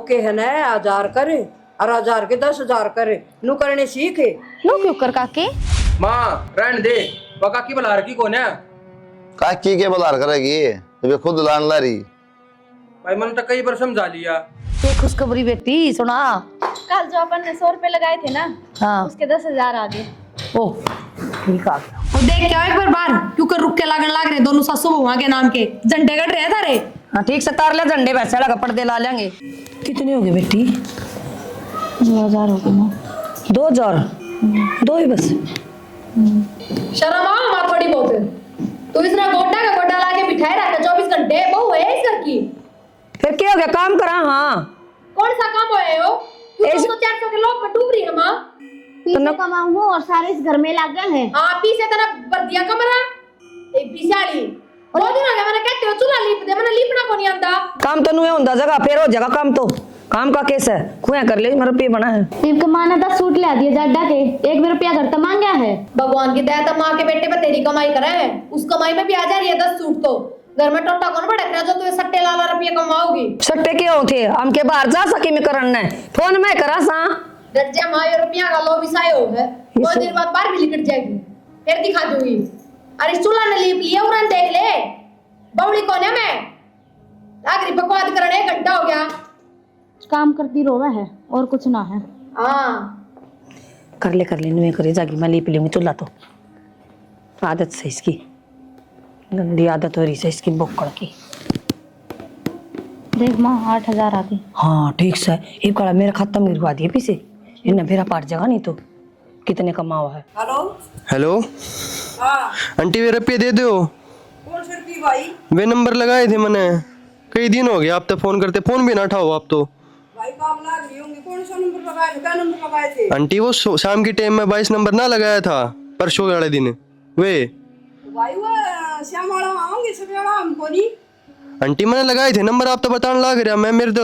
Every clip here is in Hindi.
के है ना 1000 करे और 1000 के 10,000 करे नु करने सीखे नो क्यों कर काकी? माँ रहने दे वो काकी बुला रखी कौन है? काकी के बलार करेगी जब ये खुद लान ला रही। भाई मैंने तो कई बार समझा लिया। ये खुशखबरी बेटी सुना। कल जो अपन ने 100 रुपए लगाए थे ना, हाँ उसके 10,000 आ गए। ओ ठीक आ गया। और देख क्या एक बार बार क्यों कर रुक के लागन लाग रहे दोनों सासू बहुआ के नाम के झंडे कट रहे थारे। हाँ ठीक से तार ले झंडे वैसे लगा पर्दे ला लेंगे। कितने हो गए बेटी? 2,000 हो गए ना। 2,000 दो ही बस। शर्म आओ मां थोड़ी बहुत। तू इतना गोटा का गोटा लाके बिठाए रखा 24 घंटे बहू है इस घर की। फिर क्या हो गया काम करा। हाँ कौन सा काम होए हो? तू 200-400 के लोग में डूब रही है मां। पीछे कमाऊं हूं और सारे इस घर में लग गए हैं। हां पीछे तेरा बर्दिया कमरा एक पिसाली। दो दिन हो गए मैंने कहते हो चूल्हा लीप दे मैंने लीपना को नहीं आंदा। काम तो नहीं होता जगह फिर हो जगह काम तो काम का केस है खुआ कर ले मेरा पे बना है। इनका माना 10 सूट ला दिए जाडा के 1 रुपया घर तो मांग गया है। भगवान की दया तो मां के बेटे पे तेरी कमाई करे है उस कमाई में भी आ जा रही है 10 सूट तो घर में टोटा कौन भड़क रहा जो तू सट्टे लाला रुपये कमाओगी। सट्टे के हो थे हम के बाहर जा सके में करन ने फोन में करा सा दर्जा मां रुपया का लो विसाय हो है कोई देर बाद बाहर भी निकल जाएगी फिर दिखा दूंगी। अरे चूल्हा ने लीप लिया उड़न देख ले बौड़ी कौन है मैं आखिरी बकवाद करने 1 घंटा हो गया। काम करती रोवा है और कुछ ना है। हाँ कर ले नुए करे जागी मैं लीप लूंगी चूल्हा तो आदत से इसकी गंदी आदत हो रही है इसकी बोकड़ की। देख माँ 8,000 आ गई। हाँ ठीक से एक कड़ा मेरा खाता में गिरवा दिए पीछे इन्हें मेरा पार जगह नहीं तो कितने कमावा है। हेलो हेलो हाँ आंटी वे रुपये दे दो। कौन से रुपये भाई? वे नंबर लगाए थे मैंने कई दिन हो गए आप तो फोन करते फोन भी ना उठाओ आप तो। भाई काम लाग रही होंगी कौन सा नंबर लगाए थे? क्या नंबर लगाए थे? आंटी वो शाम के टाइम में 22 नंबर ना लगाया था परसों वाले दिन वे। भाई वो श्याम वाला आओगे सब वाला हमको नहीं। आंटी मैंने लगाए थे नंबर आप तो बताने लग रहा मैं मेरे तो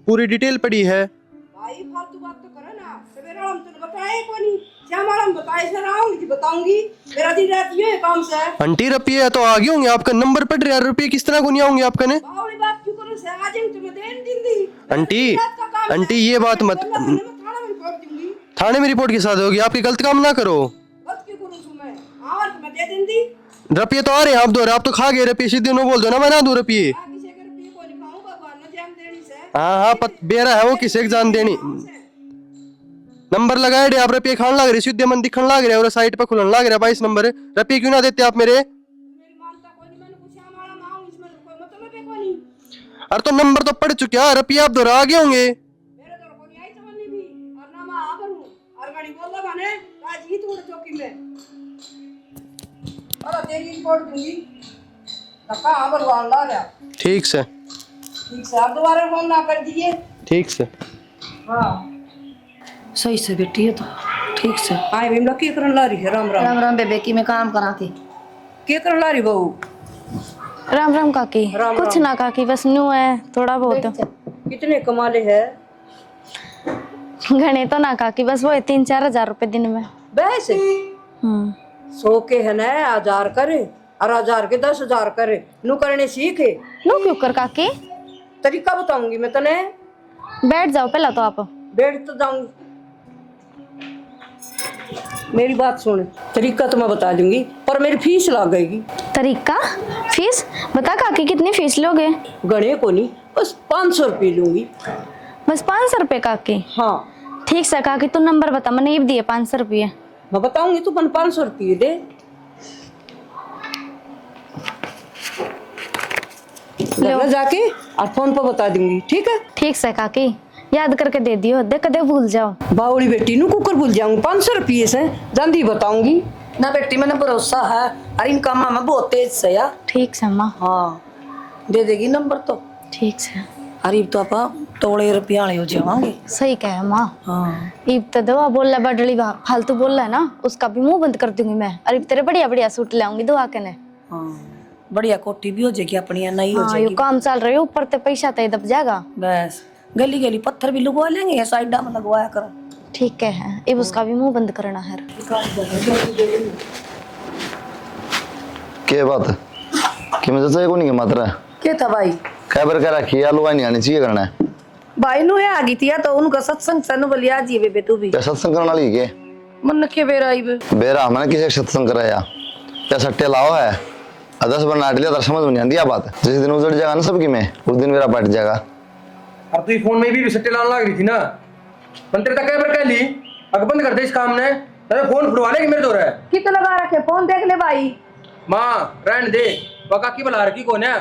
पूरी डिटेल पड़ी है। भाई फालतू बात तो करे ना सवेरा हम तो बताए को नहीं श्याम वाला हम बताए सर आऊंगी बताऊंगी मेरा दिन रात ये काम से है। आंटी रुपये तो आ गए होंगे आपका नंबर पड़ रहा है रुपये किस तरह को नहीं आऊंगे आपका ने। बावड़ी बात क्यों करो से आ जाएंगे तुम्हें देन दिन दी। आंटी आंटी ये बात मत थाने में रिपोर्ट दूंगी। थाने में रिपोर्ट के साथ होगी आपकी गलत काम ना करो। गलत क्यों करूं तुम्हें? हां मैं दे दिन दी। रुपये तो आ रहे हैं आप दो आप तो खा गए रुपये सीधे नो बोल दो ना मैं ना दूं रुपये। किसी के रुपये को नहीं खाऊं भगवान ने जान देनी से। हाँ बेरा है वो किसे जान देनी नंबर लगाए रे आप रुपये खान लग रहे सीधे मन दिखने लग रहे और साइड पे खुलन लग रहा 22 नंबर रुपये क्यों ना देते आप मेरे। मेरी मानता कोई नहीं मैंने पूछा हमारा मां इसमें कोई मतलब है कोई नहीं। अरे तो नंबर तो पड़ चुके हैं रुपये आप दो आ गए होंगे। मेरे तो कोई आई समझ भी और ना मैं आ करूं और गाड़ी बोल दो माने आज ही तू चौकी में अरे तेरी रिपोर्ट दूंगी धक्का भगवान ला रहा। ठीक से आप दोबारा फोन ना कर दीजिए। ठीक से हाँ सही से बेटी है तो ठीक से। आए बिमला के करन ला रही है? राम राम। राम राम बेबे की मैं काम करा थी। के करन ला रही बहू? राम राम काकी। राम कुछ राम। ना काकी बस न्यू है थोड़ा बहुत। कितने कमाले है? घने तो ना काकी बस वो 3-4 हजार रुपए दिन में। बस 100 के है ना 1000 करे और 1000 के 10,000 करे नु करने सीखे नो क्यों कर काकी? तरीका बताऊंगी मैं तने। बैठ जाओ पहला तो आप। बैठ तो जाऊंगी मेरी बात सुन तरीका तो मैं बता दूंगी पर मेरी फीस लगेगी। तरीका? फीस बता काकी कितनी फीस लोगे? गणे को नहीं बस 500 रुपये लूंगी। बस 500 रुपए काकी? हाँ ठीक से काकी तू नंबर बता मैंने ये दिए 500 रुपये। मैं बताऊंगी तू 500 रुपये दे। घर में जाके और फोन पर बता दूंगी ठीक है? ठीक से काकी याद करके दे दियो दे कदे भूल जाओ। बावड़ी बेटी नु कुकर भूल जाऊंगी 500 रुपये से जल्दी बताऊंगी ना बेटी मैंने भरोसा है अरे इन कामा में बहुत तेज से या। ठीक से माँ। हाँ दे देगी नंबर तो। ठीक से। अरे तो आप तोड़े रुपया वाले हो जावांगे। सही कहे माँ। हाँ इब तो दवा बोल रहा बडली फालतू बोल रहा है ना उसका भी मुंह बंद कर दूंगी मैं। अरे तेरे बढ़िया बढ़िया सूट लाऊंगी दुआ के ने। हाँ बढ़िया कोठी भी हो जाएगी अपनी नहीं हो हाँ जाएगी। यो काम चल रही है ऊपर ते पैसा ते दब जाएगा। बस गली गली पत्थर भी लगवा लेंगे साइडा में लगवाया करो। ठीक है अब उसका भी मुंह बंद करना है। क्या बात है कि मैं चाचा को नहीं मात्रा क्या था भाई? क्या बर कह रखी है आलू नहीं आनी चाहिए करना है भाई नु है आ गई थी या तो उनका सत्संग सन बलिया जी बेबे तू भी क्या सत्संग करने वाली के मन के बेरा आई बे बेरा मैंने किसी सत्संग कराया क्या सट्टे लाओ है 10 बार नाट लिया तो समझ में नहीं आती बात। जिस दिन उजड़ जाएगा ना सबकी में उस दिन मेरा पट जाएगा। अब तू फोन में भी सट्टे लाने लग रही थी ना, मंत्री तक कैमरा कह ली अगर बंद कर दे इस काम ने, तेरे फोन फुटवा लेगी मेरे दो रहा है। कित लगा रखे फोन देख ले भाई। माँ रहने दे पका की बुला रखी कौन है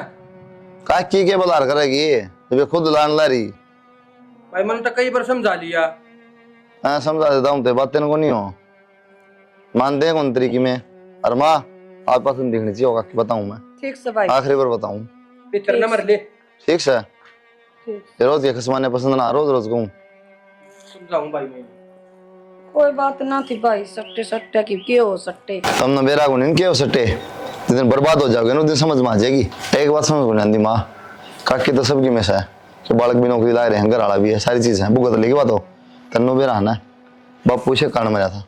काकी के बलार करेगी जब खुद लान ला रही। भाई मैंने तो कई बार समझा लिया। हाँ समझा देता हूँ ते बातें को नहीं हो मान दे कौन तरीके में। और माँ आप पास देखनी चाहिए होगा कि बताऊँ मैं ठीक से भाई आखिरी बार बताऊँ पितर न मर ले ठीक है। रोज ये खसमाने पसंद ना रोज रोज कहूँ समझाऊं भाई मैं। कोई बात ना थी भाई सट्टे सट्टे की के हो सट्टे तुम बेरा को नहीं हो सट्टे जिस दिन बर्बाद हो जाओगे ना उस दिन समझ में आ जाएगी। एक बात समझ में नहीं आती माँ काकी तो सबकी में से है कि बालक भी नौकरी ला रहे हैं घर वाला भी है सारी चीज है भुगत लेगी बात हो तन्नू बेरा आना है बाप पूछे कारण मरा था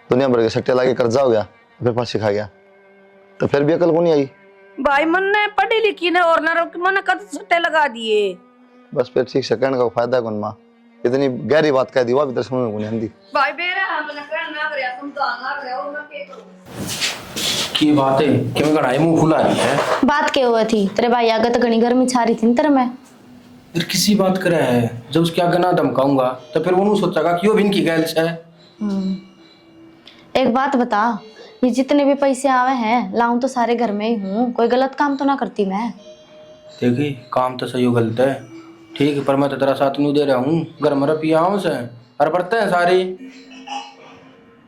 दुनिया भर के सट्टे लाके कर्जा हो गया फिर फांसी खा गया तो फिर भी अकल को नहीं आई। भाई मन ने पढ़ी लिखी ने और ना मन कद सट्टे लगा दिए बस फिर ठीक से कहने का फायदा कौन माँ इतनी गहरी बात कह दी वो भी समझ में नहीं आती। भाई बेरा हम ने कहना करया समझाना करया और मैं के करूं की बात है क्यों कढ़ाई मुंह खुला है। बात क्या हुआ थी तेरे भाई आगे तो घनी गर्मी छा रही थी तेरे में। फिर किसी बात करे है जब उसके आगे ना धमकाऊंगा तो फिर वो सोचेगा कि वो भी इनकी गैल है। एक बात बता ये जितने भी पैसे आवे हैं लाऊं तो सारे घर में ही हूँ कोई गलत काम तो ना करती मैं। देखी काम तो सही हो गलत है ठीक है पर मैं तो तेरा साथ नहीं दे रहा हूँ घर में रुपया आऊँ से और बढ़ते हैं सारे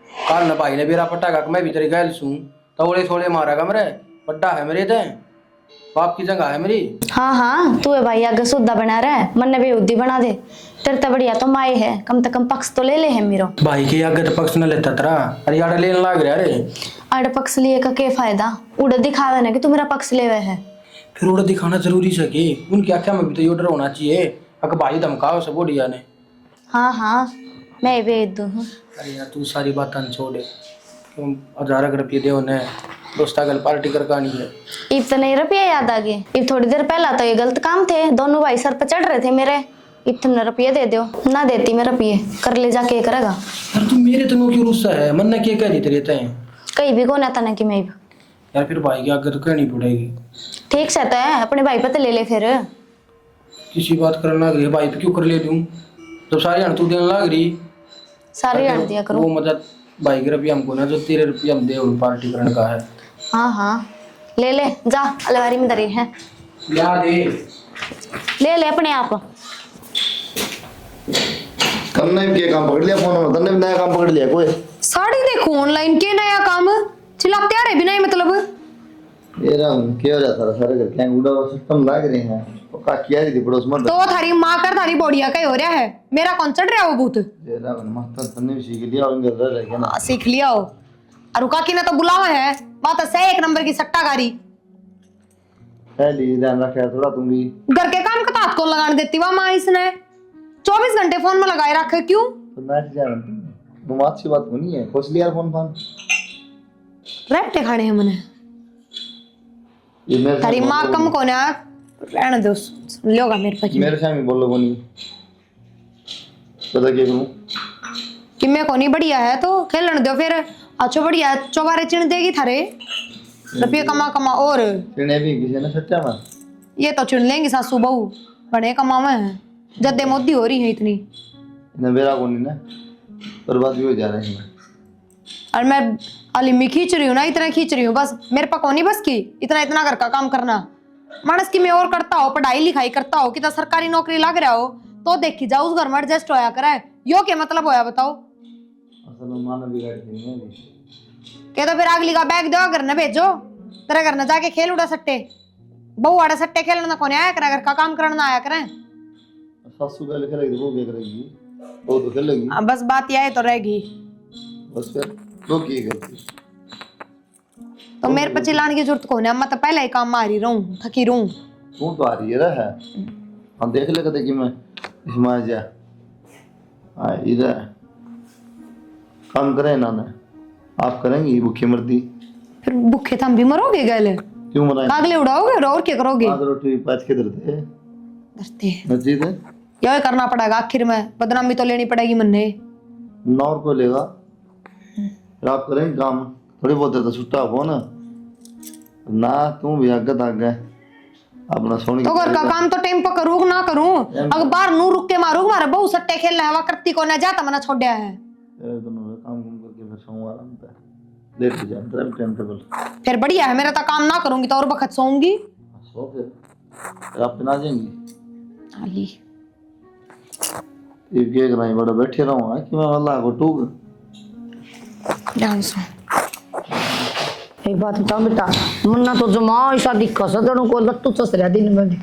काल न भाई ने बेरा पटागा मैं भी तेरी गैल सूँ तोड़े थोड़े मारेगा मेरे बड्डा है मेरे ते बाप की जगह है मेरी। हाँ हाँ तू है भाई आगे सुद्धा बना रहा है मन ने बेउद्दी बना दे तेरे तो बढ़िया तो माए है कम से कम पक्ष तो ले ले है मेरो भाई के आगे तो पक्ष न लेता तेरा अरे यार लेने लग रहा अरे अरे पक्ष लिए का क्या फायदा उड़ दिखावे ना कि तू मेरा पक्ष लेवे है फिर उड़ा दिखाना जरूरी है कि उनकी आख्या में भी तो ये डर होना चाहिए अगर भाई धमकाओ सब बढ़िया ने। हाँ हाँ मैं भेज दूँ। अरे यार तू सारी बात छोड़ क्यों 1000 रुपये दे उन्हें दोस्ता कल पार्टी कर कहानी है। इब तो नहीं रुपया याद आ गए इब थोड़ी देर पहला तो ये गलत काम थे दोनों भाई सर पर चढ़ रहे थे मेरे इब तुमने रुपये दे दो ना देती मैं रुपये कर ले जाके करेगा। यार तू मेरे तो क्यों रुस्सा है मन ने क्या कह दी तेरे तय कहीं भी कौन आता ना कि मैं यार फिर भाई के आगे तो कहनी पड़ेगी। ठीक से है अपने भाई पे तो ले ले फिर किसी बात करने लग रही है भाई पे क्यों कर ले दूं जब सारी हण तू देने लग रही सारी हट दिया करो वो मतलब भाई के रुपया हमको ना जो तेरे रुपया हम दे और पार्टी करने का है। हाँ हाँ ले ले जा अलमारी में धरी है या दे ले ले अपने आप। तुमने भी क्या काम पकड़ लिया फोन में तुमने भी नया काम पकड़ लिया कोई साड़ी देखो ऑनलाइन के नया काम चिल्लाते आ रहे बिना ही मतलब ये क्या हो जाता है सारे घर क्या उड़ा सिस्टम लग रहे हैं तो का किया थी पड़ोस में तो थारी माँ कर थारी बोड़िया का ही हो रहा है मेरा कौन चढ़ रहा है वो भूत ये मस्त तुमने भी सीख लिया और घर रह गया ना सीख लिया हो और रुका ने तो बुलावा है बात है 1 नंबर की सट्टाकारी पहले ध्यान रखा थोड़ा तुम भी घर के काम का तात को लगाने देती वह माँ इसने 24 घंटे फोन में लगाए रखे क्यों तो बैठ जा तुम अच्छी बात नहीं है खोस लिया फोन फोन रेपटे खाने हैं मैंने ये मेरे तारी माँ कम को ना रहने दो लोगा मेरे पास मेरे सामने बोलो बोनी पता क्या करूं कि मैं कोनी बढ़िया है तो खेलने दो फिर अच्छो बढ़िया चौबारे चिन देगी थारे रुपये कमा कमा और चिड़े भी किसी ने सट्टा में ये तो चुन लेंगी सासू बहू बड़े कमावे हैं जद्दे मोदी हो रही है इतनी इतना बेरा को नहीं ना बर्बाद भी हो जा रहे हैं और मैं अलीमी खींच रही हूँ ना इतना खींच रही हूँ बस मेरे पास कौन बस की इतना इतना घर का काम करना मानस की मैं और करता हो पढ़ाई लिखाई करता हो कि सरकारी नौकरी लग रहा हो तो देखी जाओ उस घर में एडजस्ट होया करे यो क्या मतलब होया बताओ असल में मानव बिगाड़ नहीं है के तो फिर अगली का बैग दो घर न भेजो तेरे घर न जाके खेल उड़ा सट्टे बहु आड़े सट्टे खेलना कौन आया करे घर का काम करना आया करे सासू का खेलेगी वो क्या करेगी वो तो खेलेगी बस बात यह है तो रहेगी बस फिर वो की करती तो मेरे पे चिल्लाने की जरूरत कौन है मैं तो पहले ही काम मारी रहूं थकी रहूं तू तो आ रही है है हम देख ले कदे कि मैं इसमें आ जा आ इधर काम करे ना ना आप करेंगी भूखी मरती फिर भूखे थम भी मरोगे गले क्यों मराए कागले उड़ाओगे और क्या करोगे आज रोटी पाँच के दरते डरते नजीद यही करना पड़ेगा आखिर में, बदनामी तो लेनी पड़ेगी मन्ने। नौर को लेगा फिर आप करेंगे काम, थोड़ी बहुत देर तो छुट्टा हो ना तू भी आगे अपना सोनी तो घर का काम तो टाइम पर करूँ ना करूँ, अगर बाहर नू रुक के मारूँ मारे बहु सट्टे खेलना है, करती को ना जाता मना छोड़ा है। काम करके फिर सोऊंगा आराम से, लेट जा टाइम टेबल। फिर बढ़िया है, मेरा तो काम ना करूंगी तो और वक्त सोऊंगी। सो फिर आप ना जाएंगी आली ये क्या कराई बड़ा बैठे रहूंगा कि मैं अल्लाह को टूक ध्यान से। एक बात बताओ बेटा, मुन्ना तो जमा ऐसा दिखा सदनों को लट्टू चस रहा दिन में,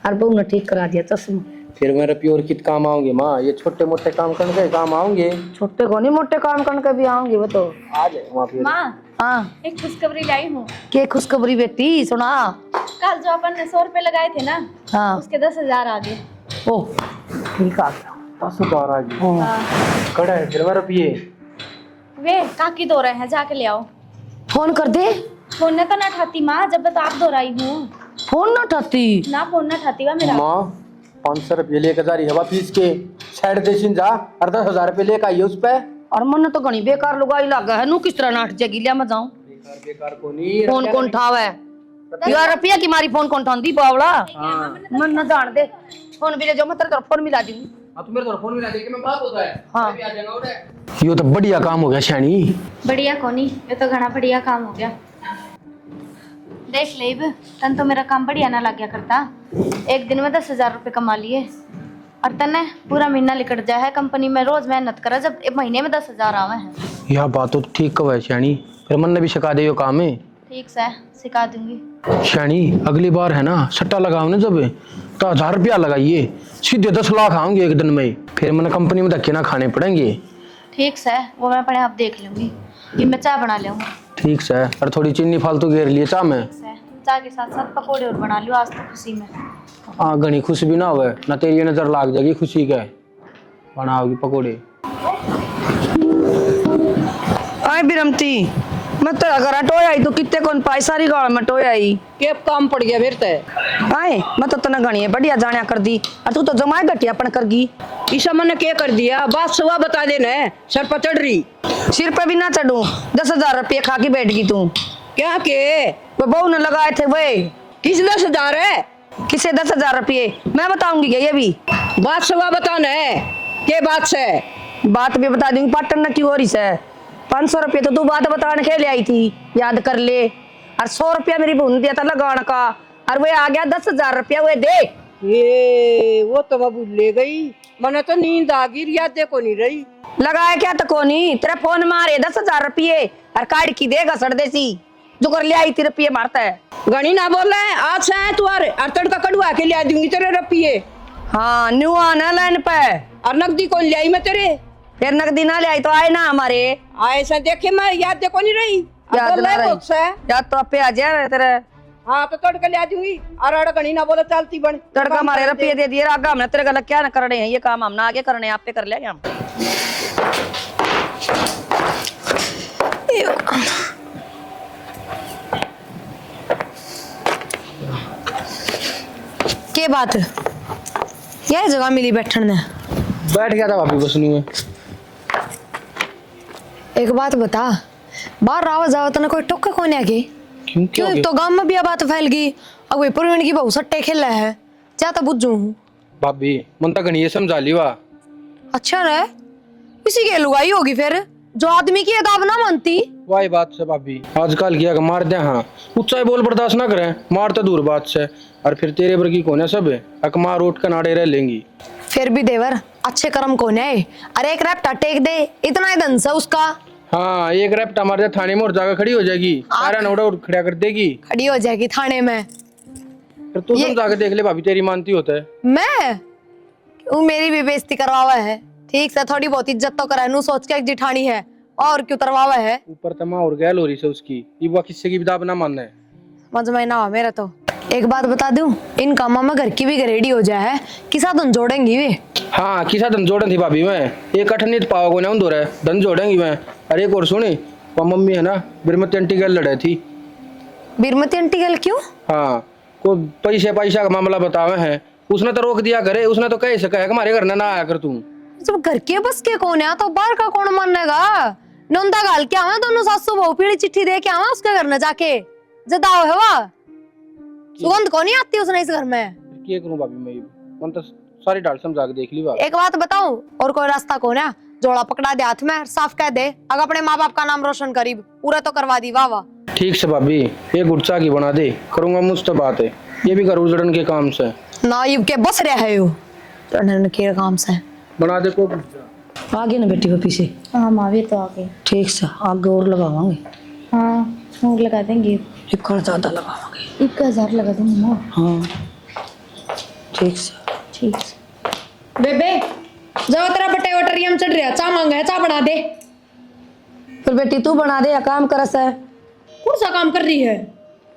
हर बहू ने ठीक करा दिया चश्मा। फिर मेरे प्योर कित काम आओगे माँ, ये छोटे मोटे काम करने के काम आओगे। छोटे को नहीं मोटे काम करने के भी आऊंगी वो तो। आ जाए वहाँ पे। माँ हाँ एक खुशखबरी लाई हूँ। के खुशखबरी बेटी सुना। कल जो अपन ने 100 रुपए लगाए थे ना, हाँ उसके 10,000 आ गए। ओ ठीक आ गया। 10,000 आ गए। कड़ा है फिर मेरा पिए। वे काकी दो रहे हैं, जाके ले आओ। फोन कर दे। फोन ने तो ना ठाती माँ, जब तो आप दो रही हूँ फोन ना उठाती ना, फोन ना ठाती वा मेरा। माँ 500 रुपये लेकर जा रही है फीस के साइड देशिन जा, और 10,000 रुपये लेकर आई है उस पे। और मन तो घनी बेकार लुगाई लगा है, नू किस तरह नाट जाएगी, लिया मैं जाऊं। बेकार को नहीं फोन कौन ठावा है यार, रुपया की मारी फोन कौन ठांदी बावड़ा। मन न जान दे, फोन भी ले जाओ, मैं तेरे तरफ फोन मिला दूंगी। हाँ तो मेरे तरफ फोन मिला दे के मैं बात होता है। हाँ मैं भी आ जाएगा उधर। यो तो बढ़िया काम हो गया शैनी। बढ़िया कोनी, ये तो घना बढ़िया काम हो गया। देख ले तन तो मेरा काम बढ़िया ना लग गया करता, एक दिन में 10,000 रुपये कमा लिए, और तने पूरा महीना निकट जाए है कंपनी में, रोज मेहनत करा, जब एक महीने में 10,000 आवे हैं। यह बात तो ठीक कहो है शैनी, फिर मन ने भी सिखा दे यो काम है। ठीक से सिखा दूंगी। शैनी अगली बार है ना सट्टा लगाओ ना जब, तो 1,000 रुपया लगाइए, सीधे 10 लाख आऊंगे एक दिन में, फिर मैंने कंपनी में धक्के ना खाने पड़ेंगे। ठीक से वो मैं अपने आप देख लूंगी, ये मैं चाय बना लूंगी। ठीक से, और थोड़ी चीनी फालतू घेर लिए चाह में। चाय के साथ साथ पकौड़े और बना लियो आज तो खुशी में। हाँ घनी खुशी भी ना हो ना, तेरी नजर लाग जाएगी खुशी का, बनाओगी पकौड़े। आई बिरमती, मैं तो अगर टोया आई तो कितने कौन पाई सारी गाड़ में टोया आई के काम पड़ गया फिर ते। आए मैं तो तना गणी बढ़िया जानिया कर दी, और तू तो जमाए घटिया अपन कर गी। ईशा मन ने क्या कर दिया, बात सुबह बता देना, सर पर चढ़ रही। सिर पे भी ना चढ़ू, 10,000 रुपये खा के बैठ गई तू। क्या के वो बहू ने लगाए थे वे। किस 10,000 है? किसे 10,000 रुपये मैं बताऊंगी क्या, ये भी बात सुबह बताना है, के बात से बात भी बता दूंगी। पाटन न क्यों हो रही से 500 रुपये तो तू बात बताने के ले आई थी, याद कर ले। और 100 रुपया मेरी बहन दिया था लगाने का, और वे आ गया 10,000 रुपया, वे दे। ये वो तो बाबू ले गई, मने तो नींद आ गई, याद देखो नहीं रही। लगाया क्या तो कोनी, तेरा फोन मारे 10,000 रुपये, और काट की देगा सड़देसी जो कर ले आई थी रुपये मारता है। गणी ना बोल रहे आज से है तू, और तड़का कड़वा के ले दूंगी तेरे रुपये। हाँ न्यू आना लाइन पे, और नकदी कौन ले आई मैं तेरे, फिर नकदी ना ले आई तो आए ना हमारे। आए से देखे मैं याद देखो नहीं रही, याद ना रही, याद तो आपे आ जाए तेरे। हाँ तो तड़का ले दूंगी, और अड़ गणी ना बोले चलती बन। तड़का मारे रुपये दे दिए, आगा हमने तेरे गलत क्या ना करने हैं, ये काम हम ना आगे करने, आप पे कर लेंगे हम। के बात यह जगह मिली बैठन ने, बैठ गया था भाभी बसनी में। एक बात बता, बाहर आवाज जाओ तो कोई टोका कौन है क्यों? तो गांव में भी बात फैल गई, अब कोई प्रवीण की बहू सट्टे खेला है, क्या तो बुझू हूँ भाभी मन तक नहीं समझा लिया। अच्छा रे, इसी के लुगाई होगी फिर, जो आदमी की अदाब ना मानती। वही बात से भाभी, आजकल किया मार दे, हाँ ऊंचाई बोल बर्दाश्त ना करें, मार तो दूर बात से, और फिर तेरे वर्गी कौन है सब, अकमार उठ कर नाड़े रह लेंगी। फिर भी देवर अच्छे कर्म कौन है, अरे एक रैप्टा टेक दे, इतना ही धन से उसका। हाँ एक रैप्ट हमारे थाने में और जाकर खड़ी हो जाएगी, सारा नोड़ा उठ खड़ा कर देगी, खड़ी हो जाएगी थाने में। फिर तू समझा के देख ले भाभी, तेरी मानती होता है। मैं क्यों, मेरी भी बेइज्जती करवावा है, ठीक से थोड़ी बहुत इज्जत तो करा, नू सोच के जिठानी है, और क्यों करवावा है। ऊपर तमा और गैल हो रही है उसकी, ये वो किससे की किताब ना मानना है। मज में ना हो मेरा तो। एक बात बता दूं, इन कामों में घर की भी रेडी हो जाए, किसा धन जोड़ेंगी वे। हाँ किसा धन जोड़न थी भाभी, मैं एक अठन्नी पावा को ना दो रहा धन जोड़ेंगी मैं। अरे एक और सुनी, वो मम्मी है ना बिरमती आंटी गल लड़े थी। बिरमती आंटी गल क्यों? हाँ को पैसा का मामला बतावे हैं, उसने तो रोक दिया घरे, उसने तो कह सका है कि हमारे घर ना आया कर तू। जब घर के बस के कौन है तो बाहर का कौन मानेगा। नंदा गाल के आवा दोनों सासू बहू पीड़ी चिट्ठी दे के आवा उसके घर न जाके जदाओ है वा सुगंध कौन नहीं आती उसने इस घर में। क्या करूं भाभी मैं, मन तो सारी डाल समझा के देख ली बात। एक बात बताऊं और कोई रास्ता कौन है, जोड़ा पकड़ा दे हाथ में साफ कह दे अगर अपने माँ बाप का नाम रोशन करीब पूरा तो करवा दी। वाह वाह ठीक से भाभी, एक गुटचा की बना दे, करूंगा मुझ तो बात है, ये भी कर उजड़न के काम से नाइब के बस रहे है यो चढ़ने के काम से बना दे को। आगे ना बेटी वो पीछे। हाँ माँ भी तो आगे। ठीक से आगे और लगावांगे। हाँ और लगा देंगे, एक और ज्यादा लगावांगे। 1000 लगा दूंगी माँ। हाँ ठीक से। ठीक। बेबे जाओ तेरा बटे वटरियम चढ़ रहा चा मांगा है चा बना दे। फिर बेटी तू बना दे या काम करस है। कौन सा काम कर रही है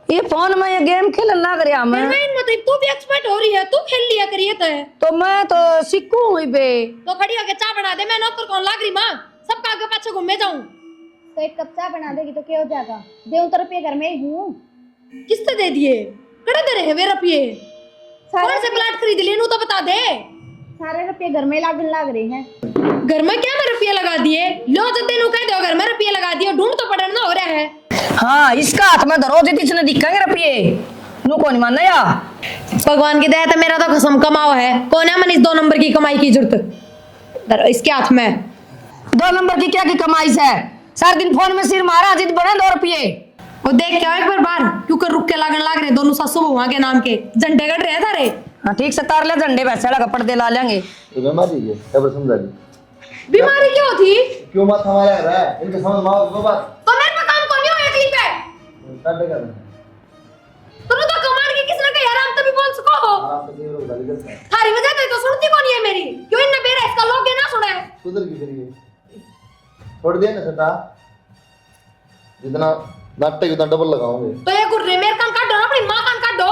ये फोन में ये गेम खेलन लग रहा मैं। मतलब तू भी एक्सपर्ट हो रही है तू खेल लिया करिए तो मैं तो सीखू हुई बे। तो खड़ी होके चा बना दे मैं नौकर कौन लाग रही माँ सबका आगे पीछे घूमे जाऊं। तो एक कप चाय बना देगी तो क्या हो जाएगा, देऊं तो रुपये घर में ही हूँ। किसने दे दिए कड़े दे रहे वे रुपये कौन से प्लाट खरीद लिए नू तो बता दे। सारे रुपये घर में लागन लाग रहे हैं। घर में क्या मैं रुपये लगा दिए लो जो तेनू कह दो घर में रुपये लगा दिए ढूंढ तो पड़ना हो रहा है। हाँ इसका हाथ में धरो दे इसने दिखाएंगे रुपये नू कौन मानना या। भगवान की दया तो मेरा तो कसम कमाओ है कौन है मन इस 2 नंबर की कमाई की जरूरत इसके हाथ में। 2 नंबर की क्या की कमाई से सारा दिन फोन में सिर मारा जिद बने 2 रुपये। वो देख क्या एक बार बाहर क्योंकि रुक के लागन लाग रहे दोनों सासू बहुआ के नाम के झंडे गड़ रहे थारे। हाँ ठीक से तार ले झंडे वैसे लगा पर्दे ला लेंगे। बीमारी है खबर समझा दी। बीमारी क्यों थी क्यों मत हमारे आ रहा है इनके समझ माओ वो बात तो मेरे पे काम कौन हो एकली पे काटे कर तुम तो कमांड की किसने कहा यार आप तभी बोल सको हो आप तो ये गाली करते हैं थारी वजह तो सुनती कौन है मेरी क्यों इन बेरा इसका लोग ना सुने सुधर की करिए छोड़ दिया ना सटा जितना नाटक उतना डबल लगाओगे तो ये गुर्रे मेरे कान काट दो ना अपनी मां कान काट दो।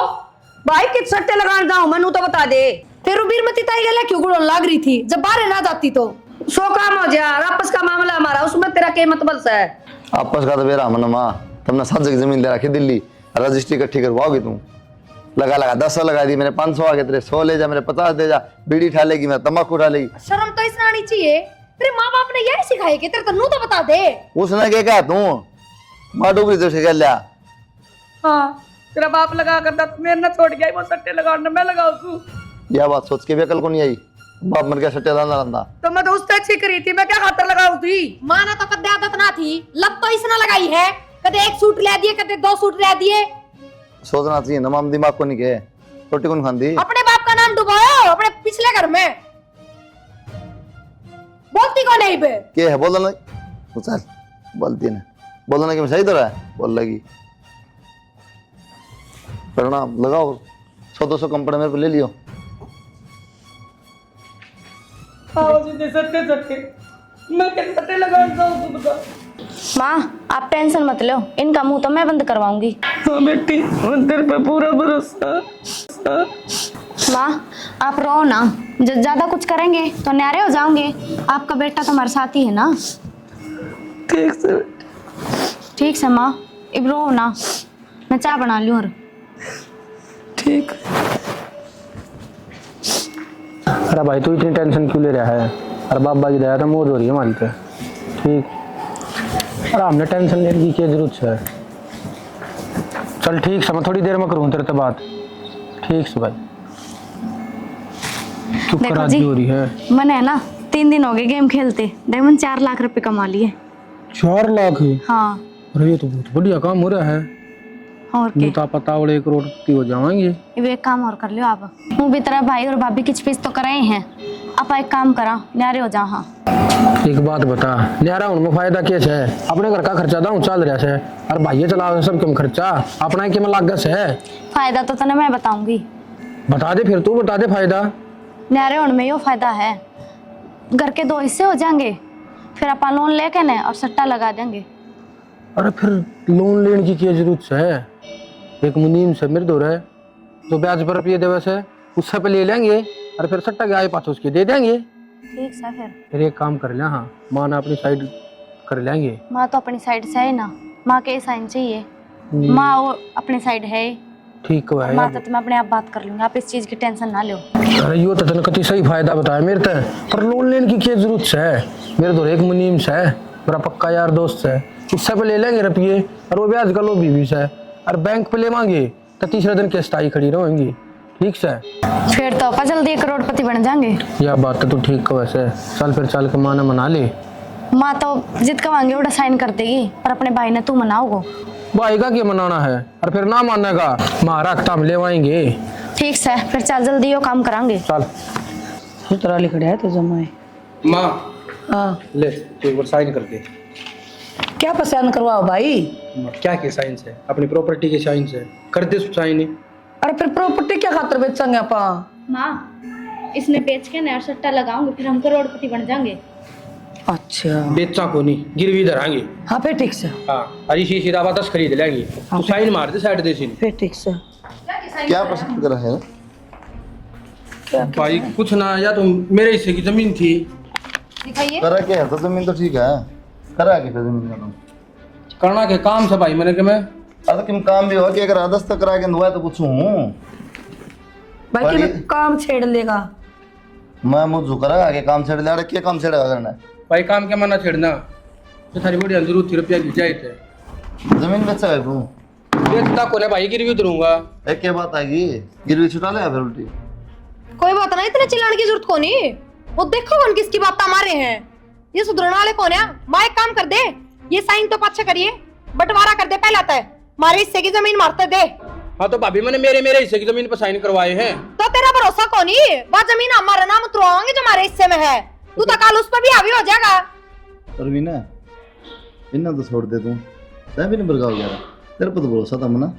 भाई कित सट्टे लगाने जाऊं मैं तो बता दे। फिर बीरमती ताई गला क्यों गुड़न लाग रही थी जब बाहर ना जाती तो 100 काम हो जाए आपस का मामला हमारा उसमें तेरा क्या मतलब है। आपस का तो बेरा मन माँ तुमने 7 जगह जमीन ले रखी दिल्ली रजिस्ट्री इकट्ठी करवाओगी तुम लगा 10 लगा दी मेरे 500 आ गए तेरे 100 ले जा मेरे 50 दे जा बीड़ी उठा लेगी मैं तम्बाकू उठा लेगी। शर्म तो इसने आनी चाहिए तेरे माँ बाप ने यही सिखाई कि तेरे तन्नू तो बता दे। उसने क्या कहा तू माँ डूबरी तो कह लिया। हाँ तेरा बाप लगा करता मेरे ना छोड़ गया वो सट्टे लगाने मैं लगाऊ तू। यह बात सोच के भी अकल को नहीं आई बाप मर गया सट्टे दाना रंदा तो मैं तो उससे सीख रही थी मैं क्या खातर लगाऊ थी। माँ ने तो कदे आदत ना थी लत तो इसने लगाई है कदे 1 सूट ले दिए कदे 2 सूट ले दिए। सोचना चाहिए ना माम दिमाग को नहीं कहे रोटी कौन खाती अपने बाप का नाम डुबाओ अपने पिछले घर में बोलती कौन है बे क्या है बोल ना चल बोलती ना बोलो ना कि मैं सही तो रहा है बोल लगी प्रणाम लगाओ 100-200 कम पड़े मेरे को ले लियो। माँ आप टेंशन मत लो, इनका मुंह तो मैं बंद करवाऊंगी। हाँ बेटी तेरे पे पूरा भरोसा। माँ आप रो ना, जब ज्यादा कुछ करेंगे तो न्यारे हो जाओगे। आपका बेटा तो हमारे साथ ही है ना। ठीक से माँ अब रो ना, मैं चाय बना लूँ। और ठीक। अरे भाई तू इतनी टेंशन क्यों ले रहा है? अरे बाबा की दया तो मौज हो रही है हमारी पे। ठीक, अरे हमने टेंशन लेने की क्या जरूरत है? चल ठीक से मैं थोड़ी देर में करूँ तेरे से बात। ठीक से भाई चुप देखो करा जी, दी हो रही है। मैंने है ना 3 दिन हो गए गेम खेलते, डेमन 4 लाख रुपए कमा लिए। 4 लाख? हाँ। अरे ये तो बहुत बढ़िया काम हो रहा है। और क्या, मुता पता 1 करोड़ की हो जाएंगे। अब एक काम और कर लियो आप, मुँह भी तरह भाई और भाभी किच पिच तो कराए हैं, आप एक काम करा न्यारे हो जा। हाँ एक बात बता, न्यारा उनमें फायदा कैसे है? अपने घर का खर्चा दाऊ चल रहा है, और भाई चला सब कम खर्चा अपना के में लागत है। फायदा तो तने मैं बताऊंगी। बता दे फिर, तू बता दे फायदा। न्यारे उनमें यो फायदा है, घर के 2 हिस्से हो जाएंगे, फिर अपन लोन लेके ना और सट्टा लगा देंगे। अरे फिर लोन लेने की क्या जरूरत है? एक मुनीम से मेरे दो है तो ब्याज पर रुपये देवे से उससे पे ले लेंगे, और फिर सट्टा के आए पास उसके दे देंगे। ठीक है फिर एक काम कर ले, हाँ माँ ने अपनी साइड कर लेंगे। माँ तो अपनी साइड से है ना, माँ के साइन चाहिए, माँ वो अपनी साइड है। ठीक हुआ है माँ तो मैं अपने आप बात कर लूंगी, आप इस चीज की टेंशन ना लो। अरे यो तो तने कति सही फायदा बताया मेरे ते, पर लोन लेने की क्या जरूरत है? मेरे तो एक मुनीम से है, मेरा पक्का यार दोस्त है, इससे पे ले लेंगे रुपये और वो ब्याज का लो भी है, और बैंक पे ले मांगे तो तीसरे दिन किस्त आई खड़ी रहेंगी। ठीक से फिर तो अपा जल्दी करोड़पति बन जाएंगे। यह बात तो तू ठीक है वैसे। चल फिर चल के माँ ने मना ले। माँ तो जिद का मांगे उड़ा साइन कर देगी, पर अपने भाई ने तू मनाओगो। भाई का क्या मनाना है, और फिर ना मानेगा मारा हम ले आएंगे। ठीक से फिर चल जल्दी यो काम करांगे। चल उतरा लिखड़ा है तो जमाए माँ हाँ ले तू एक बार साइन करके। क्या पसंद करवाओ भाई? क्या के साइन से? अपनी प्रॉपर्टी के साइन से कर दे साइन। अरे फिर प्रॉपर्टी क्या खातर बेचेंगे अपा? माँ इसने बेच के नया सट्टा लगाऊंगे, फिर हम करोड़पति बन जाएंगे। अच्छा बेचा को नहीं, गिरवी धरांगे। हाँ फिर ठीक से। हाँ अरे शीशी दावा 10 खरीद लेंगे, तू साइन मार दे साइड दे सी। फिर ठीक से। क्या पसंद करा है? भाई कुछ ना, या तो मेरे हिस्से की जमीन थी। दिखाइए। करा क्या है? तो जमीन तो ठीक है, करा क्या जमीन का? तुम करना के काम से भाई मैंने कि मैं अरे किम काम भी हो क्या करा? दस्तक करा के दुआ तो पूछूं भाई कि काम छेड़ लेगा। मैं मुझे करा आगे काम छेड़ ले, क्या काम छेड़ेगा करना है? भाई काम क्या मना छेड़ना, तो थारी बड़ी जरूरत थी रुपया की जाए थे। जमीन बेचा है तू? बेचता को भाई गिरवी धरूंगा। एक क्या बात आएगी, गिरवी छुटा ले फिर उल्टी। कोई बात नहीं, इतने चिल्लाने की जरूरत कोनी। वो देखो कौन किसकी बात मारे हैं, ये सुधरने वाले कौन है? माँ एक काम कर दे, ये साइन तो पाछे करिए, बंटवारा कर दे पहला तय, मारे हिस्से की जमीन मारते दे। हाँ तो भाभी मैंने मेरे हिस्से की जमीन पर साइन करवाए हैं। तो तेरा भरोसा कोनी, वह जमीन हमारा नाम उतरवाएंगे जो हमारे हिस्से में है। तू तो कल उस पर भी हावी हो जाएगा। परवीना इन्ना तो छोड़ दे तू, तै भी नहीं बरगाव यार, तेरे पर तो भरोसा था मना।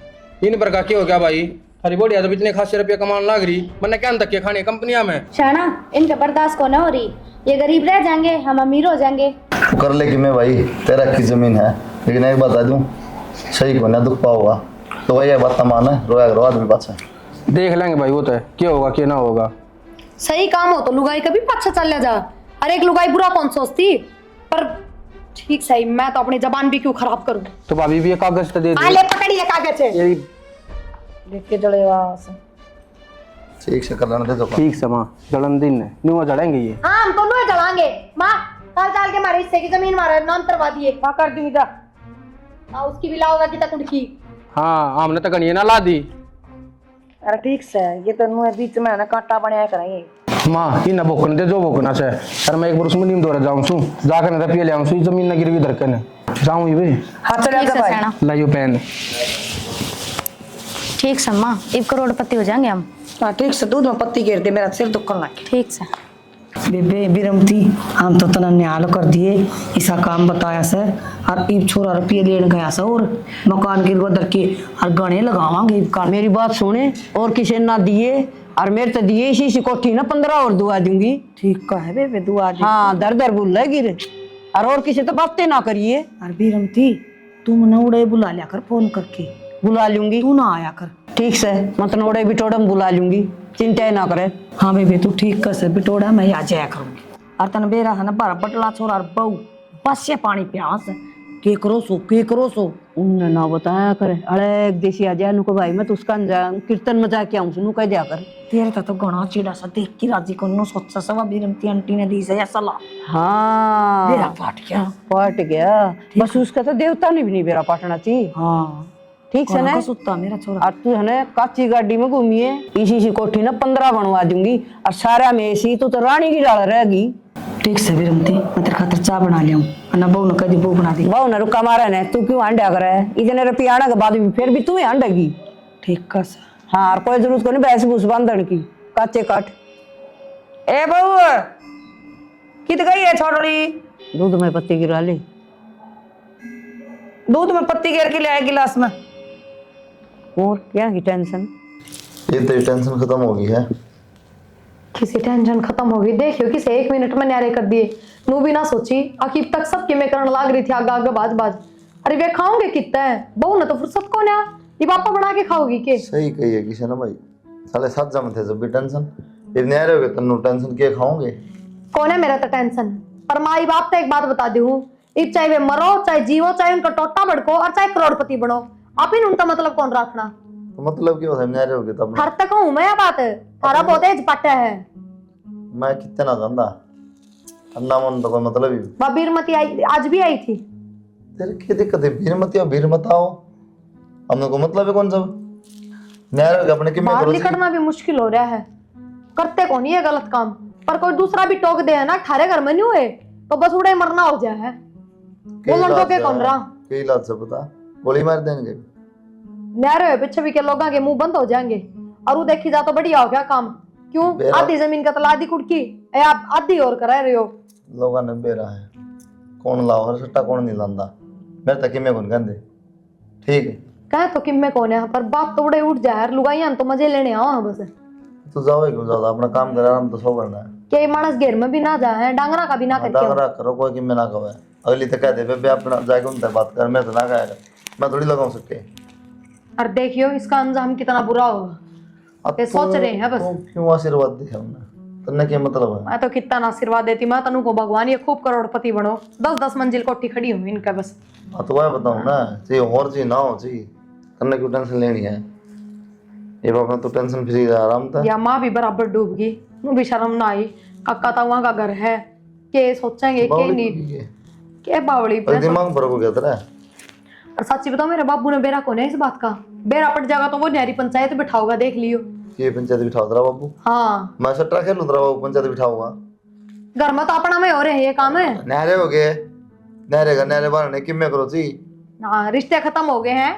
इन पर का क्या हो गया भाई? थारी बड़ी तो इतने खासे रुपये कमाने लग रही, मैंने क्या धक्के खाने कंपनियां में। शाना इनका बर्दाश्त को ना हो रही, ये गरीब रह जाएंगे, हम अमीर हो जाएंगे। तू कर ले कि मैं भाई तेरा की जमीन है, लेकिन एक बता दूं सही को ना दुख पाओगा तो वही बात मान है, रोया करो आदमी पाछा। देख लेंगे भाई वो तो है, क्या होगा क्या ना होगा। सही काम हो तो लुगाई कभी पाछा चल जा। अरे एक लुगाई बुरा कौन सोचती, पर ठीक सही मैं तो अपनी जबान भी क्यों खराब करूं। तो भाभी भी ये कागज तो दे दे। ले पकड़िए कागज है, यही लेके जड़ेगा से। ठीक से कर लेना दे तो। ठीक से माँ जन्मदिन है, नुआ जड़ेंगे ये। हाँ हम दोनों ही जलाएंगे। माँ काल काल के हमारे हिस्से की जमीन मारे नाम करवा दिए। हाँ कर दूंगी जा। हाँ उसकी भी लाओगा कि तक उनकी। हाँ हमने तो कहीं ना ला दी। अरे ठीक से, ये तो नुए बीच में ना कांटा बनाया करेंगे। माँ ये ना भोकने दे जो भोकना से, अरे मैं एक बार उसमें नीम दौरा जाऊँ सू जाकर न रुपये ले आऊँ सू, जमीन न गिरवी धरके न जाऊँ ये। हाँ चल ठीक जा से भाई। शाना। लाइयो पेन। ठीक से माँ, एक करोड़पति हो जाएंगे हम। हाँ ठीक से, दूध में पत्ती गिर दे, मेरा सिर दुखने लग ठीक से। बेबे बिरमती हम तो तना न्याल कर दिए, ऐसा काम बताया से और इब छोरा रुपये लेने गया से और मकान गिर दर के और गणे लगावांगे इब का। मेरी बात सुने, और किसी ना दिए और मेरे तो दिए इसी कोठी ना 15 और दुआ दूंगी। ठीक का है बेबे दुआ दे। हाँ दर दर बुल गिर और किसी तो बातें ना करिए। और बिरमती तुम न उड़े बुला लिया कर, फोन करके बुला लूंगी, तू ना आया कर। ठीक से मत नोड़े बिटोड़म बुला लूंगी, चिंता ना करे। हाँ बेबे तू ठीक कर से बिटोड़ा, मैं आ जाया करूंगी। और तन बेरा है ना बार बटला छोरा बहु बस से पानी प्यास के करो सो उनने ना बताया करे। अरे देसी आ जाए नुको भाई मैं तो उसका कीर्तन में जाके आऊँ सुनू कह दिया कर। तेरे तो घना चिड़ा सा देख के राजी को नो सोचा सवा बिरमती आंटी ने दी से ऐसा ला। हाँ बेरा पाट गया बस उसका तो देवता ने भी नहीं बेरा पाटना चाहिए। हाँ ठीक से ना सुता मेरा छोरा। और तू है ना काची गाड़ी में घूमिए, इसी कोठी ना 15 बनवा दूंगी और सारा में ऐसी तो रानी की डाल रहेगी। ठीक से बिरमती मैं तेरे खातिर चाय बना लिया हूँ ना, बहू ने कदी बहू बना दी। बहू ने रुका मारा ने, तू क्यों अंडा करे इतने रुपये आने के बाद भी फिर भी तू ही अंडेगी। ठीक का सा। हाँ और कोई जरूरत को नहीं भैंस भूस बांधने की, काचे काट। ए बहू कित गई है छोड़ी? दूध में पत्ती गिरा ले, दूध में पत्ती गिर के ले आए गिलास में। और क्या की टेंशन? ये तो टेंशन खत्म हो गई है। किसी टेंशन खत्म हो गई, देखियो किसे 1 मिनट में न्यारे कर दिए। नू भी ना सोची आखिर तक सब के में करने लाग रही थी आगे आगे बाज। अरे वे खाओगे कितना है, बहू ना तो फुर्सत कौन है, ये पापा बना के खाओगी के? सही कही है किसी ना भाई, साले साथ जम थे जब भी टेंशन इतने आ रहे हो तन्नू टेंशन के खाओगे। कौन है मेरा तो टेंशन, पर माई बाप तो एक बात बता दी हूँ, इब चाहे वे मरो चाहे जीवो, चाहे उनका टोटा भड़को और चाहे करोड़पति बनो, आप ही उनका मतलब कौन रखना। तो मतलब क्यों समझा रहे होगे तब? हर तक हूँ मैं बात थारा बहुत एज पट्टा है। मैं कितना जानता अन्ना मन तो कोई मतलब ही। वह बीरमती आई, आज भी आई थी। तेरे क्या दिक्कत है? बीरमती और बीरमताओ हमने को मतलब है कौन सब न्याय अपने कि बाहर निकलना भी मुश्किल हो रहा है, करते कौन ये गलत काम, पर कोई दूसरा भी टोक दे है ना थारे घर में नहीं हुए तो बस उड़े मरना हो जाए है। बोलन तो के कौन रहा कई लात से पता गोली मार देंगे न्यारे पीछे भी के लोगों के मुंह बंद हो जाएंगे। और वो देखी जा तो बढ़िया हो गया काम, क्यों आधी जमीन का तला आधी कुड़की आप आधी और करा रहे हो। लोगों ने बेरा है कौन लाओ हर सट्टा कौन नहीं लांदा मेरे तक में कौन कहते ठीक है कहे तो किम में कौन है, पर बात तो उड़े उठ जाए लुगाइया तो मजे लेने आओ बस। तो जाओ क्यों ज्यादा अपना काम करा हम तो सो करना है के मानस घेर में भी ना जाए डांगरा का भी ना करके डांगरा करो कोई कि मैं ना कहे अगली तो कह दे बे अपना जाके उनसे बात कर मैं तो ना कहेगा मैं थोड़ी लगाऊं सके। और देखियो इसका अंजाम कितना बुरा होगा ये सोच रहे हैं बस। क्यों आशीर्वाद दिया हमने तन्ने क्या मतलब है? मैं तो कितना ना आशीर्वाद देती मैं तनु को भगवान ये खूब करोड़पति बनो 10-10 मंजिल कोठी खड़ी हूँ इनका बस। हाँ तो वह बताऊँ ना चाहिए और चीज ना हो चाहिए तन्ने क्यों टेंशन लेनी है ये बाप तो टेंशन फ्री आराम था या माँ भी बराबर डूब गई भी शर्म ना आई काका तो वहाँ का घर है के सोचेंगे के नहीं के बावड़ी दिमाग पर हो गया तेरा। और सच्ची बताओ मेरे बाबू ने बेरा कौन है इस बात का, बेरा पट जाएगा तो वो न्यारी पंचायत बिठाओगा देख लियो। ये पंचायत बिठाओ तेरा बाबू? हाँ मैं सट्टा खेल लूँ तेरा बाबू पंचायत बिठाऊंगा घर में तो अपना में हो रहे हैं ये काम है। नहरे हो गए नहरे का नहरे बनाने कि मैं करो सी हाँ रिश्ते खत्म हो गए हैं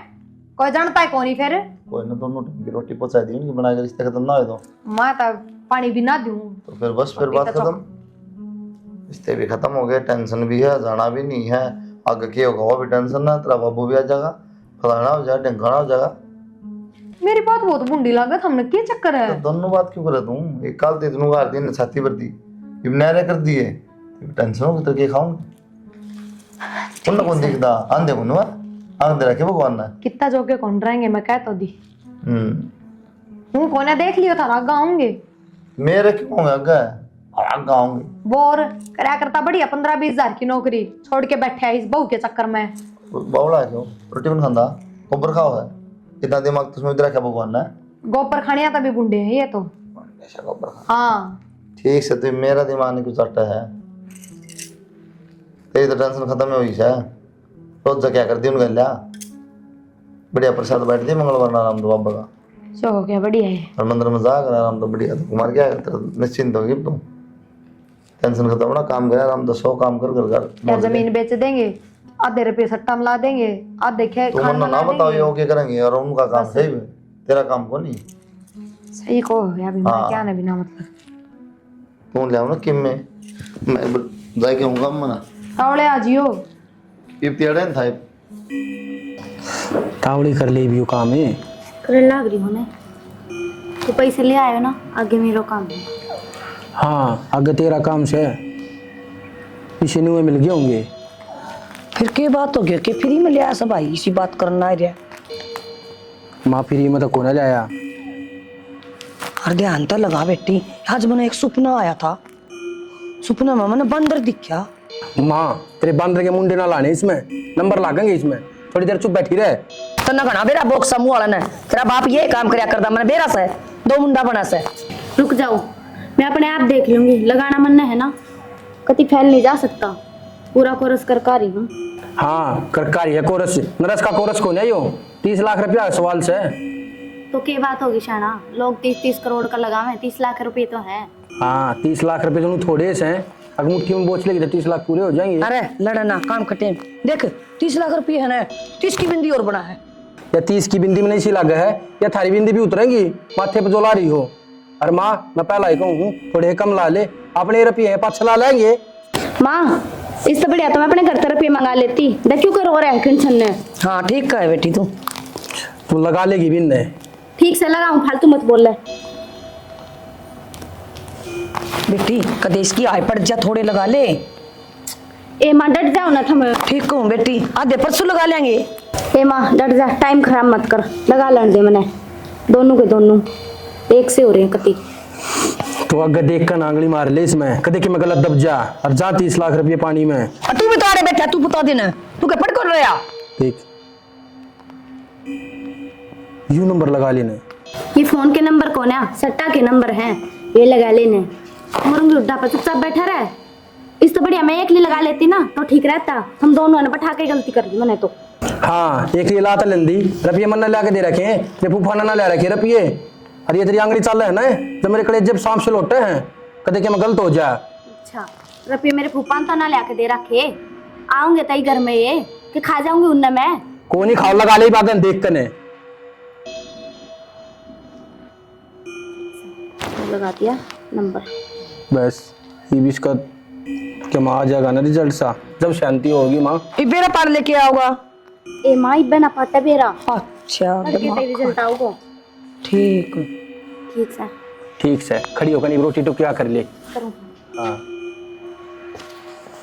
कोई जानता है कौन ही फिर कोई ना दोनों टाइम की रोटी पहुंचा दी उनकी बना के रिश्ते खत्म ना हो तो मैं तो पानी भी ना दूं तो फिर बस फिर बात खत्म रिश्ते भी खत्म हो गए टेंशन भी है जाना भी नहीं है आगे क्या होगा वो भी टेंशन है तेरा बाबू भी आ जाएगा फलाना हो जाएगा ढंकाना हो जाएगा। मेरी बात बहुत बुंडी लागत हमने क्या चक्कर है तो दोनों बात क्यों करे तू एक काल ते इतनू गार दी छाती पर दी नहरे कर दिए टेंशन होगी तो क्या खाऊंगा कौन दिखता आंधे को नुआ आंख दे रखे भगवान ने कितना जोगे कौन रहेंगे मैं कह तो दी हूँ कोने देख लियो थारा आगा आऊंगे मेरे क्यों होंगे आगा आऊंगे बोर करा करता बढ़िया 15-20 हजार की नौकरी छोड़ के बैठे है इस बहू के चक्कर में। बावड़ा क्यों रोटी बन खांदा गोबर खाओ है इतना दिमाग तो उसमें रखा भगवान ने गोबर खानिया तभी बुंडे हैं ये तो हाँ ठीक से तू मेरा दिमाग नहीं कुछ अट्टा है तेरी तो टेंशन खत्म हुई है रोज क्या कर दी उनका लिया बढ़िया प्रसाद बैठ दी मंगलवार आराम तो बाबा का जो हो गया बढ़िया है और मंदिर में जाकर आराम तो बढ़िया तो कुमार क्या करता निश्चिंत होगी तुम टेंशन खत्म ना काम कर आराम तो 100 काम कर कर या जमीन बेच देंगे आधे रुपये सट्टा मिला देंगे आधे तुम ना बताओ ये क्या करेंगे और उनका काम सही है तेरा काम को नहीं सही को या भी मैं क्या ना बिना मतलब तुम ले आओ ना किम में मैं जाके होऊंगा मना तावड़े आ जियो इब्तियाड़न था तावड़ी कर ले भी काम है करे लाग रही हो ने तो पैसे ले आयो ना आगे मेरो काम है। हाँ आगे तेरा काम से पीछे नुए मिल गए होंगे फिर के बात हो गया कि फ्री में लिया सब भाई इसी बात करना है माँ फ्री में तो कोना जाया और ध्यान तो लगा बेटी आज मैंने एक सपना आया था सपना में मैंने बंदर दिखा। माँ तेरे बंदर के मुंडे ना लाने इसमें नंबर लागेंगे इसमें थोड़ी देर चुप बैठी रहे तो ना घना बेरा बोक समूह वाला ने तेरा बाप ये काम करया करदा मैंने बेरा से 2 मुंडा बना से। रुक जाओ मैं अपने आप देख लूंगी लगाना मन है ना कति फैल नहीं जा सकता पूरा कोरस कर रही हूँ। हाँ करकारी है कोरस नरस का कोरस को नहीं हो 30 लाख रुपया सवाल से तो क्या बात होगी शाना लोग 30-30 करोड़ का लगावे 30 लाख रुपए तो है। हाँ 30 लाख रुपए जो थोड़े से हैं अगर मुट्ठी में बोझ लेगी तो 30 लाख पूरे हो जाएंगे। अरे लड़ना काम खटे देख 30 लाख रुपये है ना 30 की बिंदी और बना है या 30 की बिंदी में नहीं सी लगा है या थारी बिंदी भी उतरेंगी माथे पे जो ला रही हो। अरे माँ मैं पहला ही कहूँ थोड़े कम ला ले अपने रुपये हैं 5 ला लेंगे। माँ इससे बढ़िया तो मैं अपने घर रुपये मंगा लेती क्यों करो रहा है टेंशन ने। हाँ ठीक है बेटी तू लगा लेगी बिन ने ठीक से लगाऊं फालतू मत बोल ले बेटी कदेश की आय पड़ जा थोड़े लगा ले। ए माँ डट जाओ ना थम ठीक कहूँ बेटी आधे परसों लगा लेंगे। ए माँ डट जा टाइम खराब मत कर लगा लेने दे मैंने दोनों के दोनों एक से हो रहे हैं कति। तो अगर देख कर आंगली मार ले इसमें कदे कि मैं गलत दब जा और जा 30 लाख रुपये पानी में। तू बता रहे बेटा तू बता देना तू क्या पढ़ कर रहा ठीक यू नंबर लगा लेने। ये फोन के नंबर कौन है? सट्टा के नंबर हैं, ये लगा लेने। मरूंगी उड्डा पर चुपचाप बैठा रहे। इस तो बढ़िया मैं एक लिए लगा लेती ना तो ठीक रहता। हम दोनों ने बैठा के गलती कर दी मैंने तो। हाँ एक लिए लाता लेंदी रुपये मन ला के दे रखे हैं, ये फूफा ना ले रखे रुपये। अरे ये तेरी आंगली चल रहा है ना, जब मेरे कड़े जब शाम से लौटे हैं कदे के मैं गलत हो जाए। अच्छा रुपये मेरे फूफा तो ना ला के दे रखे, आऊंगे तई घर में ये कि खा जाऊंगी उनने मैं। को नहीं खाओ लगा ले बात देख कने लगा दिया नंबर। बस ये भी इसका क्या माँ आ जाएगा ना रिजल्ट सा, जब शांति होगी माँ। बेरा पढ़ लेके आओगा। ए माँ इब्बे ना पाता बेरा। अच्छा रिजल्ट आओगे। ठीक ठीक है ठीक से खड़ी होकर नहीं रोटी तो क्या कर ले। करूँ। हाँ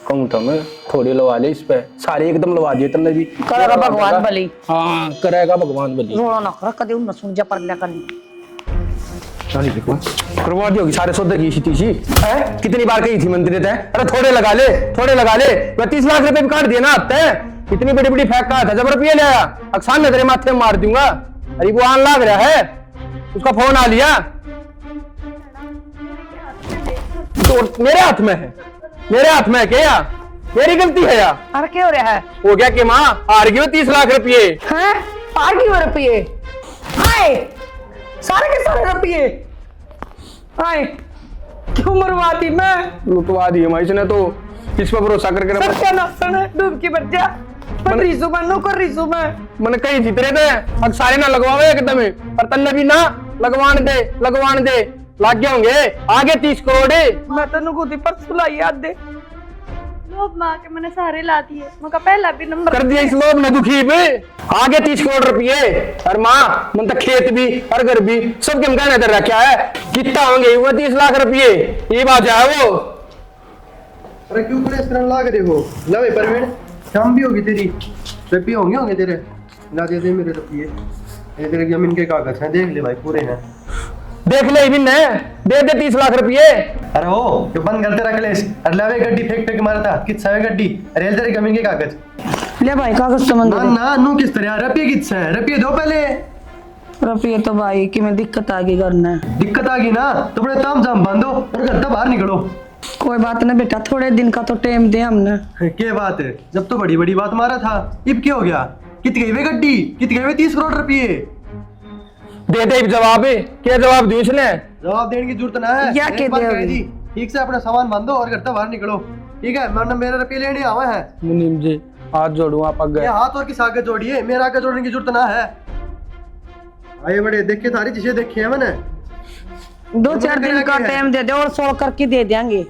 कहूँ तो मैं थोड़ी लगा ले इस पे, सारे एकदम लगा दिए तुमने भी। करेगा भगवान भली। हाँ करेगा भगवान भली। रोना ना कर कदे उन सुन जा पढ़ लिया कर। करवा दी होगी सारे सौदे की सी है। कितनी बार कही थी मंत्री ने, अरे थोड़े लगा ले थोड़े लगा ले। 30 लाख रुपए भी काट दिए ना हफ्ते, इतनी बड़ी बड़ी फैक कहा था, जब रुपये ले आया अक्सान में तेरे माथे में मार दूंगा। अरे वो आन लाग रहा है, उसका फोन आ लिया तो मेरे हाथ में है, मेरे हाथ में है क्या? मेरी गलती है या? अरे क्या हो रहा है? हो गया कि माँ हार गई 30 लाख रुपये। हैं आ गई रुपये? हाय सारे के सारे रुपये हाय क्यों मरवाती मैं? लुटवा दी है इसने तो, इस पर भरोसा करके सत्यानाशन है, डूब की बच्चा पर रिसु बनू कर रिसु में मैंने कही जीत रहे थे अब सारे ना लगवावे एकदम, पर तन्ने भी ना लगवान दे लाग गए होंगे आगे 30 करोड़। मैं तेन खुद ही परसों लाई याद दे लोग माँ के मैंने सारे ला दिए, मगर पहला भी नंबर कर दिया इस लोभ ने दुखी भी आगे 30 करोड़ रुपये। और माँ मन तक खेत भी और घर भी सबके हम कहने दे रखा है, कितना होंगे वो 30 लाख रुपये, ये बात है वो। अरे क्यों पूरे इस तरह लाग रहे हो? ला भाई परवीन शाम भी होगी तेरी, रुपये होंगे तेरे, ला दे मेरे रुपये। ये तेरे जमीन के कागज हैं, देख ले भाई पूरे हैं, देख ले भी दे 30 लाख रुपये। अरे हो जो बंद करते रख ले। अरे लावे गड्डी फेंक मारा था कितना है गड्डी? अरे तेरे जमीन के कागज ले भाई कागज तो मंद ना नू किस तरह रुपये कितना है? रुपये दो पहले। रुपये तो भाई कि मैं दिक्कत आ गई करना, दिक्कत आ गई ना तो बड़े ताम जाम बांधो और घर से बाहर निकलो। कोई बात ना बेटा, थोड़े दिन का तो टाइम दे हमने। क्या बात है, जब तो बड़ी बड़ी बात मारा था, इब क्या हो गया? कित गई वे गड्डी, कित गई वे 30 करोड़ रुपये? दे जवाब, क्या जवाब दूँ इसने? जवाब देने की जरूरत ना है, या एक बात कह दी, ठीक से अपना सामान बांधो और घर से बाहर निकलो, ठीक है? वरना मेरे रुपये लेने आवा है। मुनीम जी हाथ जोड़ू आप आगे। ये हाथ और किस आगे जोड़िए, मेरा आगे जोड़ने की जरूरत ना है। आए बड़े देखे सारी चीजें देखी है मैंने। 2-4 दिन का टाइम दे दे और 100 करके दे देंगे।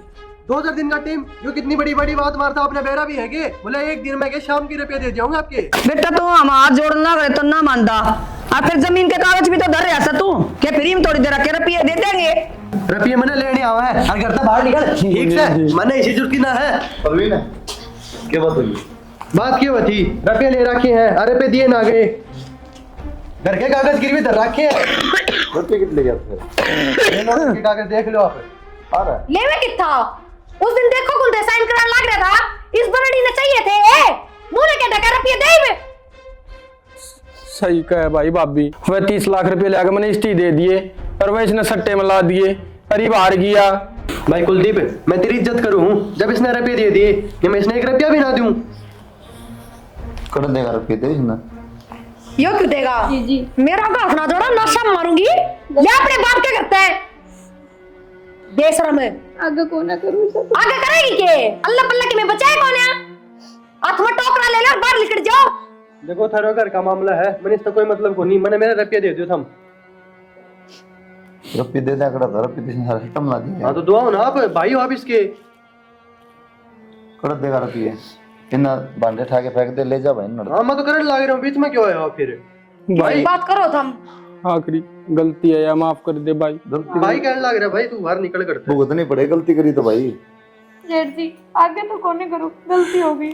2-4 दिन का टाइम? जो कितनी बड़ी बड़ी बात मारता अपने बेरा भी है के? बोले एक दिन में के शाम की रुपये दे जाऊंगा आपके। बेटा तो हम हाथ जोड़ना गए तो ना मानता, और फिर जमीन के कागज भी तो धर रहा था तू के फ्री में थोड़ी देर रखे रुपये दे देंगे। रुपये मैंने लेने आवा है और घर से बाहर निकल, ठीक से? मैंने इसी जरूरत की ना है। परवीन क्या बात हुई? बात क्यों थी? रुपये ले रखे हैं, अरे पे दिए ना गए, घर के कागज गिरवी धर रखे हैं। रुपये कितने गया फिर? कागज देख लो आप, आ रहा है। लेवे कितना उस दिन देखो कुल साइन कराने लग रहा था, इस बरड़ी ने चाहिए थे ए मुंह ने क्या ढका रुपये दे में। सही कहे भाई भाभी, वह 30 लाख रुपए लेकर मैंने स्टी दे दिए और वह इसने सट्टे में ला दिए, करीब हार गया। भाई कुलदीप मैं तेरी इज्जत करूं जब इसने रुपये दे दिए, कि मैं इसने 1 रुपया भी ना दूं? कर देगा रुपये दे ना, यो क्यों देगा? जी मेरा का अपना जोड़ा नशा मारूंगी या अपने बाप के करता है बेशरम है। आगे को ना करूँ आगे करेगी के अल्लाह पल्ला के में बचाए कौन है? हाथ में टोकरा ले ले और बाहर निकल जाओ। देखो थारो घर का मामला है, मैंने इसका कोई मतलब को नहीं, मैंने मेरे रुपये दे दियो थम। रुपये दे दिया करा था, रुपये इसने सारा सिस्टम ला दिया। हाँ तो दुआ ना आप भाई हो आप इसके। कर देगा रुपये, इन्ना बांधे ठा के फेंक दे, ले जा भाई ना। हाँ मैं तो करंट लाग रहा हूँ, बीच में क्यों आया आप फिर? भाई बात करो तुम। आखिरी गलती है या माफ कर दे भाई। भाई कहने लग रहा है भाई तू बाहर निकल करते। भुगतनी पड़े गलती करी तो भाई। जेठ जी आगे तो कोने करूँ, गलती हो गई।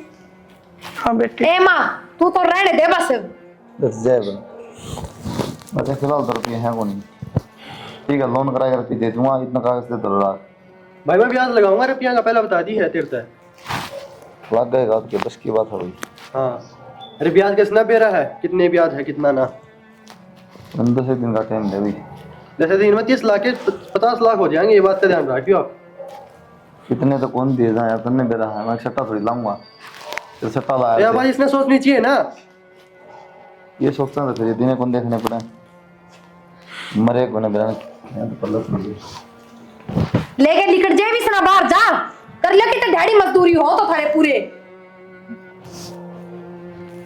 हाँ बेटे ए माँ तू तो रहने दे बस। बस जय बन अच्छा फिलहाल तो रुपये हैं कौन? ठीक है लोन करा के रुपये दे दूंगा, इतना कागज दे दो भाई मैं ब्याज लगाऊंगा रुपया का, पहला बता दी है तेरे से। लग गएगा तो बस की बात है भाई। हाँ अरे ब्याज कितना बेरा है, कितने ब्याज है कितना ना? 10 दिन का टाइम दे भी। जैसे दिन में 30 लाख के 50 लाख हो जाएंगे, ये बात का ध्यान रखियो आप। इतने तो कौन दे रहा है, तुमने दे रहा है, मैं सट्टा थोड़ी लाऊंगा। तो सट्टा यार लाया भाई इसने सोचनी चाहिए ना। ये सोचता था, फिर ये दिन कौन देखने पड़े, मरे को ना बेरा तो पल्ला सुन। लेके निकल जाए भी सना बाहर जा, कर ले कि ढाड़ी मजदूरी हो तो थारे पूरे।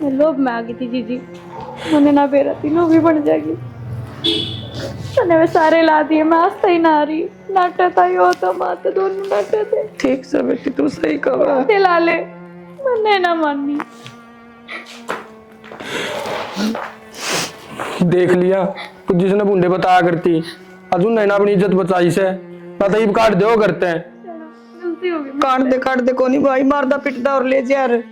मैं लोभ में आ गई थी जीजी, मैंने ना बेरा तीनों भी बन जाएगी। मैंने वे सारे ला दिए, मैं आज ही ना आ रही, नाटा था यो तो माता दोनों नाटे थे। ठीक से बेटी तू सही कहा। ते ला ले, मैंने ना माननी। देख लिया तो जिसने बूंदे बताया करती, अजू नैना अपनी इज्जत बचाई से ना तो काट दो करते हैं। गलती हो गई। काट दे को नहीं भाई, मारदा पिटदा और ले जा यार।